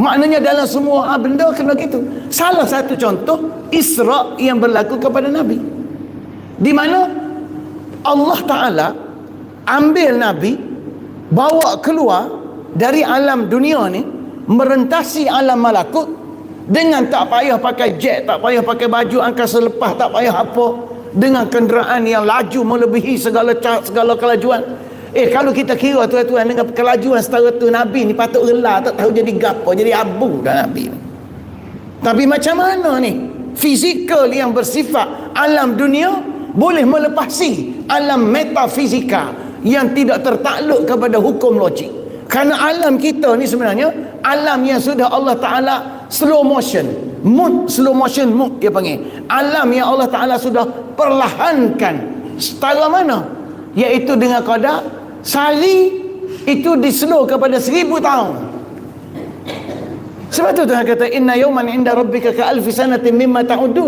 Maknanya dalam semua benda kena gitu. Salah satu contoh Isra yang berlaku kepada Nabi, di mana Allah Ta'ala ambil Nabi, bawa keluar dari alam dunia ni, merentasi alam malakut, dengan tak payah pakai jet, tak payah pakai baju angkasa lepas, tak payah apa, dengan kenderaan yang laju melebihi segala kelajuan. Kalau kita kira tuan-tuan, dengan kelajuan setara tu, Nabi ni patut rela, tak tahu jadi gapo, jadi abu dah Nabi ni. Tapi macam mana ni fizikal yang bersifat alam dunia boleh melepasi alam metafizika yang tidak tertakluk kepada hukum logik? Kerana alam kita ni sebenarnya alam yang sudah Allah Ta'ala slow motion mood dia panggil. Alam yang Allah Ta'ala sudah perlahankan. Setara mana? Iaitu dengan kadar sehari itu di slow kepada 1000 tahun. Sebab tu Tuhan kata inna yawman inda rabbika ka alfi sanatin mimma ta'udun.